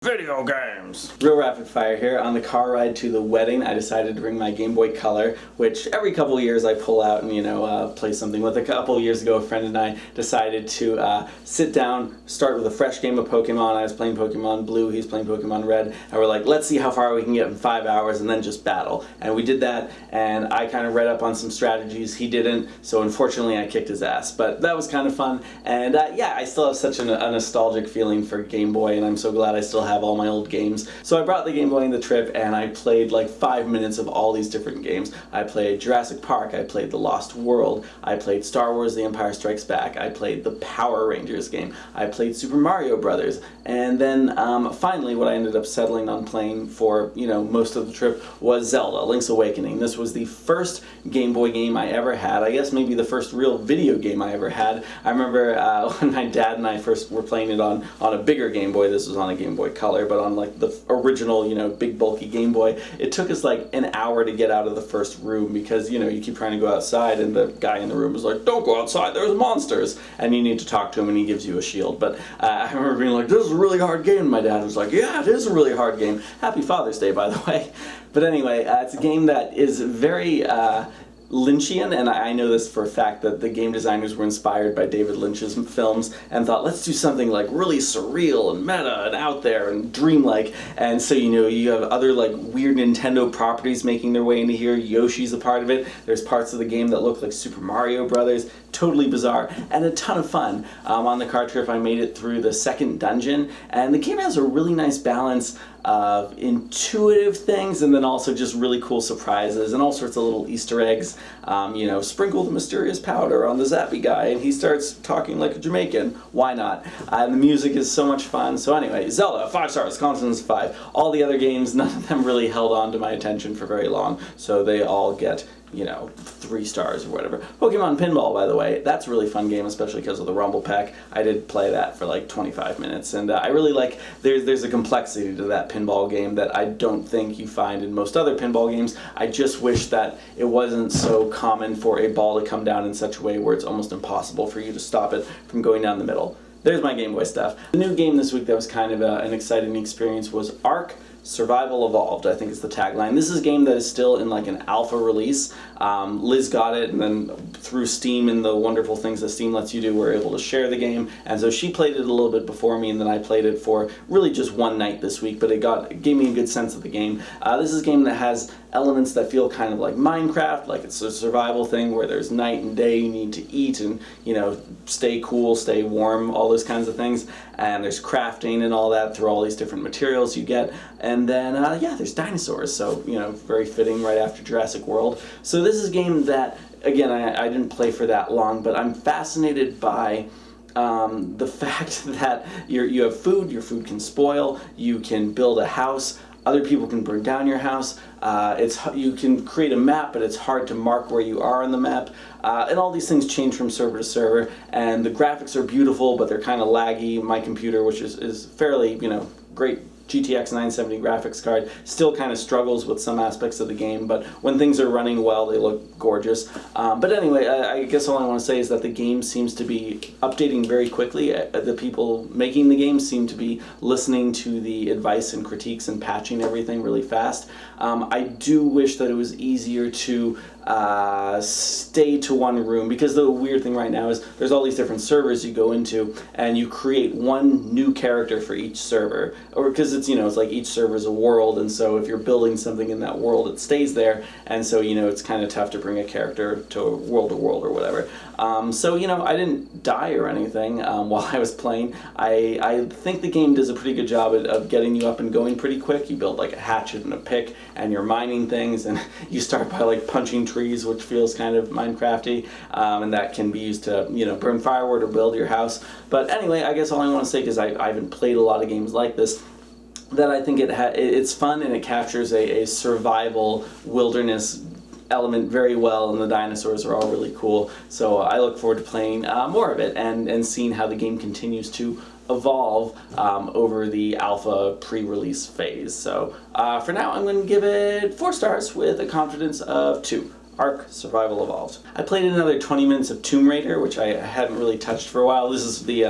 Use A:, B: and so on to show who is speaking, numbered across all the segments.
A: Video games!
B: Real rapid fire here. On the car ride to the wedding, I decided to bring my Game Boy Color, which every couple of years I pull out and, play something with. A couple of years ago, a friend and I decided to sit down, start with a fresh game of Pokemon. I was playing Pokemon Blue, he's playing Pokemon Red, and we're like, let's see how far we can get in 5 hours and then just battle. And we did that, and I kind of read up on some strategies. He didn't, so unfortunately I kicked his ass. But that was kind of fun, and yeah, I still have such a nostalgic feeling for Game Boy, and I'm so glad I still have all my old games. So I brought the Game Boy in the trip and I played like 5 minutes of all these different games. I played Jurassic Park, I played The Lost World, I played Star Wars The Empire Strikes Back, I played the Power Rangers game, I played Super Mario Brothers, and then finally what I ended up settling on playing for most of the trip was Zelda, Link's Awakening. This was the first Game Boy game I ever had, I guess maybe the first real video game I ever had. I remember when my dad and I first were playing it on a bigger Game Boy. This was on a Game Boy Color, but on like the original, big bulky Game Boy, it took us like an hour to get out of the first room because, you keep trying to go outside and the guy in the room is like, don't go outside, there's monsters, and you need to talk to him and he gives you a shield. But I remember being like, this is a really hard game, and my dad was like, yeah, it is a really hard game. Happy Father's Day, by the way. But anyway, it's a game that is very Lynchian, and I know this for a fact that the game designers were inspired by David Lynch's films and thought, let's do something like really surreal and meta and out there and dreamlike. And so you have other like weird Nintendo properties making their way into here. Yoshi's a part of it. There's parts of the game that look like Super Mario Brothers. Totally bizarre and a ton of fun. On the car trip I made it through the second dungeon, and the game has a really nice balance of intuitive things and then also just really cool surprises and all sorts of little Easter eggs. Sprinkle the mysterious powder on the zappy guy and he starts talking like a Jamaican. Why not? And the music is so much fun. So anyway, Zelda, 5 stars, Constance 5. All the other games, none of them really held on to my attention for very long, so they all get 3 stars or whatever. Pokemon Pinball, by the way, that's a really fun game, especially because of the Rumble Pack. I did play that for like 25 minutes, and I really like, there's a complexity to that pinball game that I don't think you find in most other pinball games. I just wish that it wasn't so common for a ball to come down in such a way where it's almost impossible for you to stop it from going down the middle. There's my Game Boy stuff. The new game this week that was kind of an exciting experience was ARK Survival Evolved, I think is the tagline. This is a game that is still in like an alpha release. Liz got it, and then through Steam and the wonderful things that Steam lets you do, we're able to share the game. And so she played it a little bit before me, and then I played it for really just one night this week, but it gave me a good sense of the game. This is a game that has elements that feel kind of like Minecraft, like it's a survival thing where there's night and day, you need to eat and, stay cool, stay warm, all those kinds of things. And there's crafting and all that through all these different materials you get. And then, yeah, there's dinosaurs, so, very fitting right after Jurassic World. So this is a game that, again, I didn't play for that long, but I'm fascinated by the fact that you have food, your food can spoil, you can build a house, other people can burn down your house, you can create a map, but it's hard to mark where you are on the map, and all these things change from server to server, and the graphics are beautiful, but they're kind of laggy. My computer, which is fairly, great GTX 970 graphics card, still kind of struggles with some aspects of the game, but when things are running well, they look gorgeous. But anyway, I guess all I want to say is that the game seems to be updating very quickly. The people making the game seem to be listening to the advice and critiques and patching everything really fast. I do wish that it was easier to stay to one room, because the weird thing right now is there's all these different servers you go into and you create one new character for each server, or because it's like each server is a world, and so if you're building something in that world it stays there, and so it's kind of tough to bring a character to world or whatever. So I didn't die or anything while I was playing. I think the game does a pretty good job of getting you up and going pretty quick. You build like a hatchet and a pick and you're mining things, and you start by like punching trees, which feels kind of Minecrafty, and that can be used to burn firewood or build your house. But anyway, I guess all I want to say, because I haven't played a lot of games like this, that I think it's fun and it captures a survival wilderness element very well, and the dinosaurs are all really cool. So I look forward to playing more of it and seeing how the game continues to evolve over the alpha pre-release phase. So for now, I'm going to give it 4 stars with a confidence of 2. ARK Survival Evolved. I played another 20 minutes of Tomb Raider, which I hadn't really touched for a while. This is the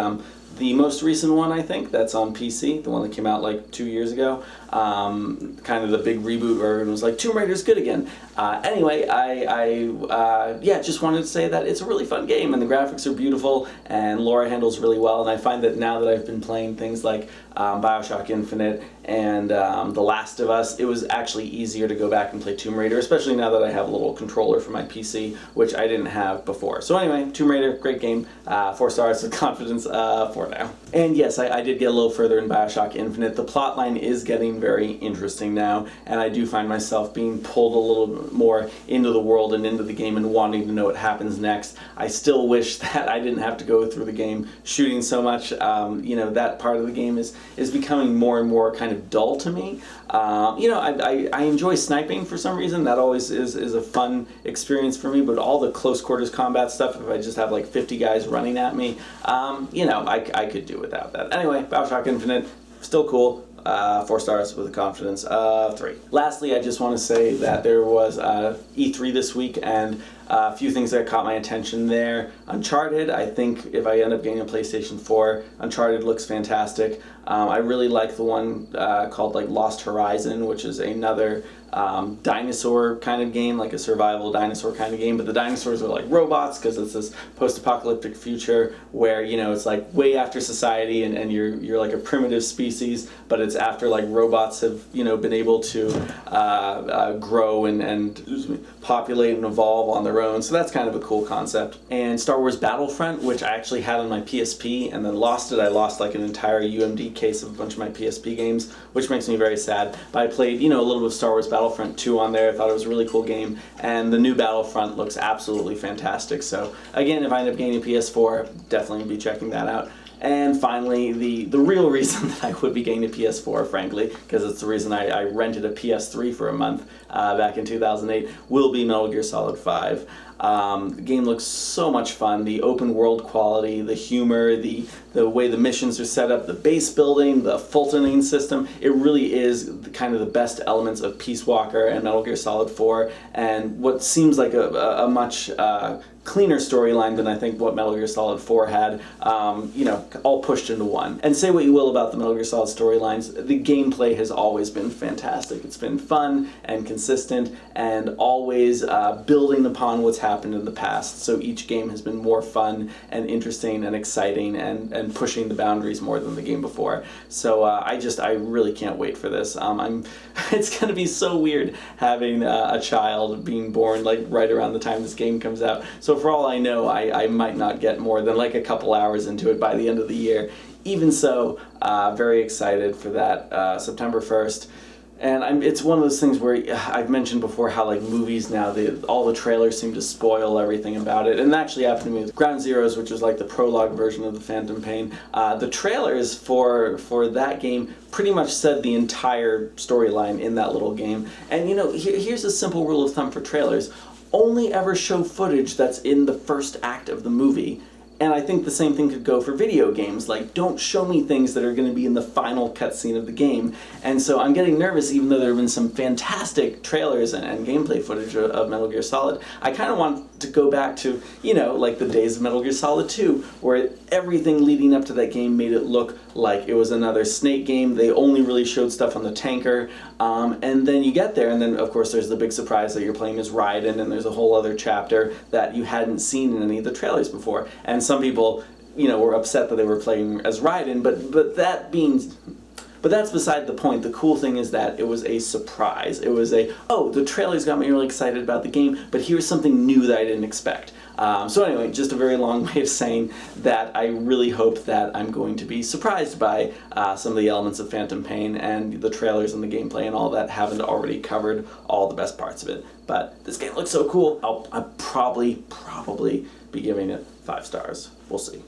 B: the most recent one, I think, that's on PC, the one that came out like 2 years ago. Kind of the big reboot where everyone was like, Tomb Raider's good again. Anyway, yeah, just wanted to say that it's a really fun game, and the graphics are beautiful, and Laura handles really well, and I find that now that I've been playing things like Bioshock Infinite and The Last of Us, it was actually easier to go back and play Tomb Raider, especially now that I have a little controller for my PC, which I didn't have before. So anyway, Tomb Raider, great game, 4 stars with confidence for now. And yes, I did get a little further in Bioshock Infinite. The plotline is getting very interesting now, and I do find myself being pulled a little bit more into the world and into the game and wanting to know what happens next. I still wish that I didn't have to go through the game shooting so much. You know, that part of the game is becoming more and more kind of dull to me. You know, I enjoy sniping for some reason. That always is a fun experience for me, but all the close quarters combat stuff, if I just have like 50 guys running at me, you know, I could do without that. Anyway, Bioshock Infinite, still cool. 4 stars with a confidence of 3. Lastly, I just want to say that there was E3 this week, and a few things that caught my attention there. Uncharted, I think if I end up getting a PlayStation 4, Uncharted looks fantastic. I really like the one called like Lost Horizon, which is another dinosaur kind of game, like a survival dinosaur kind of game, but the dinosaurs are like robots because it's this post-apocalyptic future where, you know, it's like way after society and you're like a primitive species, but it's after like robots have, you know, been able to grow and populate and evolve on their own. So that's kind of a cool concept. And Star Wars Battlefront, which I actually had on my PSP and then lost it. I lost like an entire UMD case of a bunch of my PSP games, which makes me very sad. But I played, you know, a little bit of Star Wars Battlefront 2 on there. I thought it was a really cool game, and the new Battlefront looks absolutely fantastic. So again, if I end up getting a PS4, definitely be checking that out. And finally, the real reason that I would be getting a PS4, frankly, because it's the reason I rented a PS3 for a month back in 2008, will be Metal Gear Solid 5. The game looks so much fun. The open world quality, the humor, the way the missions are set up, the base building, the Fultoning system, it really is kind of the best elements of Peace Walker and Metal Gear Solid 4, and what seems like a much cleaner storyline than I think what Metal Gear Solid 4 had, you know, all pushed into one. And say what you will about the Metal Gear Solid storylines, the gameplay has always been fantastic. It's been fun and consistent and always building upon what's happened in the past. So each game has been more fun and interesting and exciting and pushing the boundaries more than the game before. So I really can't wait for this. It's going to be so weird having a child being born like right around the time this game comes out. So for all I know, I might not get more than like a couple hours into it by the end of the year. Even so, very excited for that September 1st. And it's one of those things where I've mentioned before how like movies now, all the trailers seem to spoil everything about it. And that actually happened to me with Ground Zeroes, which was like the prologue version of the Phantom Pain. The trailers for that game pretty much said the entire storyline in that little game. And you know, here's a simple rule of thumb for trailers. Only ever show footage that's in the first act of the movie. And I think the same thing could go for video games. Like, don't show me things that are going to be in the final cutscene of the game. And so I'm getting nervous, even though there have been some fantastic trailers and gameplay footage of Metal Gear Solid. I kind of want to go back to, you know, like the days of Metal Gear Solid 2, where everything leading up to that game made it look like it was another Snake game. They only really showed stuff on the tanker. And then you get there, and then, of course, there's the big surprise that you're playing as Raiden, and there's a whole other chapter that you hadn't seen in any of the trailers before. And some people, you know, were upset that they were playing as Raiden, but that's beside the point. The cool thing is that it was a surprise. It was the trailers got me really excited about the game, but here's something new that I didn't expect. So anyway, just a very long way of saying that I really hope that I'm going to be surprised by some of the elements of Phantom Pain, and the trailers and the gameplay and all that haven't already covered all the best parts of it. But this game looks so cool, I'll probably be giving it 5 stars. We'll see.